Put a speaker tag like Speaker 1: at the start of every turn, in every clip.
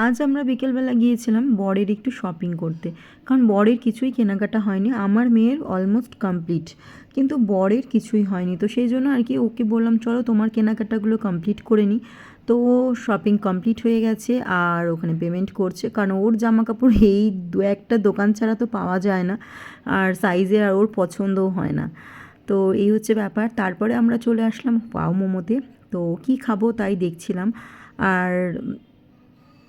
Speaker 1: আজ আমরা বিকেলবেলা গিয়েছিলাম বরের একটু শপিং করতে, কারণ বরের কিছুই কেনাকাটা হয়নি। আমার মেয়ের অলমোস্ট কমপ্লিট, কিন্তু বরের কিছুই হয়নি। তো সেই জন্য আর কি ওকে বললাম চলো তোমার কেনাকাটাগুলো কমপ্লিট করে নিই। তো ও শপিং কমপ্লিট হয়ে গেছে আর ওখানে পেমেন্ট করছে, কারণ ওর জামা কাপড় এই দু একটা দোকান ছাড়া তো পাওয়া যায় না, আর সাইজের আর ওর পছন্দও হয় না। তো এই হচ্ছে ব্যাপার। তারপরে আমরা চলে আসলাম পাও মোমোতে। তো কি খাবো তাই দেখছিলাম, আর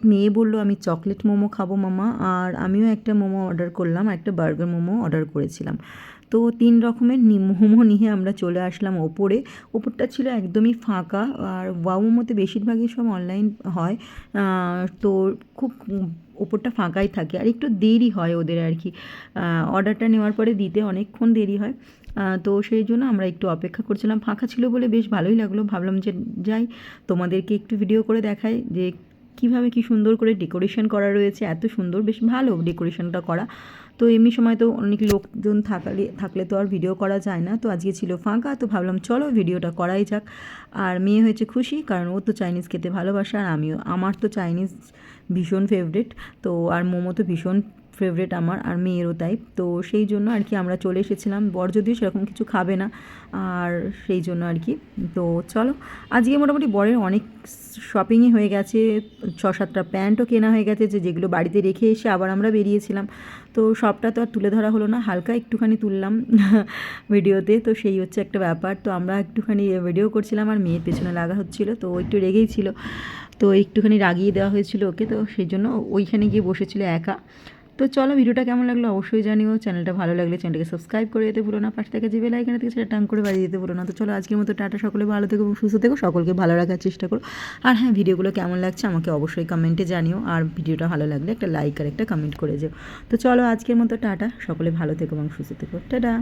Speaker 1: মেয়ে বলল আমি চকলেট মোমো খাবো মামা, আর আমিও একটা মোমো অর্ডার করলাম, একটা বার্গার মোমো অর্ডার করেছিলাম। তো 3 রকমের মোমো নিয়ে আমরা চলে আসলাম ওপরে। ওপরটা ছিল একদমই ফাঁকা, আর ওয়াও মোমোতে বেশিরভাগই সব অনলাইন হয়। তো খুব ওপরটা ফাঁকাই থাকে, আর একটু দেরি হয় ওদের আর কি অর্ডারটা নেওয়ার পরে দিতে অনেকক্ষণ দেরি হয়। তো সেই জন্য আমরা একটু অপেক্ষা করছিলাম, ফাঁকা ছিল বলে বেশ ভালোই লাগলো। ভাবলাম যে যাই, তোমাদেরকে একটু ভিডিও করে দেখাই যে কীভাবে কী সুন্দর করে ডেকোরেশন করা রয়েছে। এত সুন্দর, বেশ ভালো ডেকোরেশনটা করা। তো এমনি সময় তো অনেক লোকজন থাকলে তো আর ভিডিও করা যায় না। তো আজকে ছিল ফাঁকা, তো ভাবলাম চলো ভিডিওটা করাই যাক। আর মেয়ে হয়েছে খুশি, কারণ ও তো চাইনিজ খেতে ভালোবাসে, আর আমার তো চাইনিজ ভীষণ ফেভারিট। তো আর মোমো তো ভীষণ ফেভারিট আমার, আর মেয়েরও তাই। তো সেই জন্য আর কি আমরা চলে এসেছিলাম। বর যদিও সেরকম কিছু খাবে না, আর সেই জন্য আর কি। তো চলো, আজকে মোটামুটি বরের অনেক শপিংই হয়ে গেছে। 6-7টা প্যান্টও কেনা হয়ে গেছে, যেগুলো বাড়িতে রেখে এসে আবার আমরা বেরিয়েছিলাম। তো সবটা তো আর তুলে ধরা হলো না, হালকা একটুখানি তুললাম ভিডিওতে। তো সেই হচ্ছে একটা ব্যাপার। তো আমরা একটুখানি ভিডিও করছিলাম, আর মেয়ের পেছনে লাগা হচ্ছিলো, তো একটু রেগেই ছিল। তো একটুখানি রাগিয়ে দেওয়া হয়েছিল ওকে, তো সেই জন্য ওইখানে গিয়ে বসেছিল একা। তো চলো, ভিডিওটা কেমন লাগলো অবশ্যই জানিও। চ্যানেলটা ভালো লাগলে চ্যানেলটাকে সাবস্ক্রাইব করে দিতে ভুলো না, পাশে থেকে যে বেল আইকনটা থেকে সেটা টাং করে বাজিয়ে দিতে ভুলো না। তো চলো, আজকের মতো টাটা, সকলে ভালো থেকো, সুস্থ থেকো, সকলকে ভালো রাখার চেষ্টা করো। আর হ্যাঁ, ভিডিওগুলো কেমন লাগছে আমাকে অবশ্যই কমেন্টে জানিও, আর ভিডিওটা ভালো লাগলে একটা লাইক আর একটা কমেন্ট করে যেও। তো চলো, আজকের মতো টাটা, সকলে ভালো থেকো এবং সুস্থ থেকো, টাটা।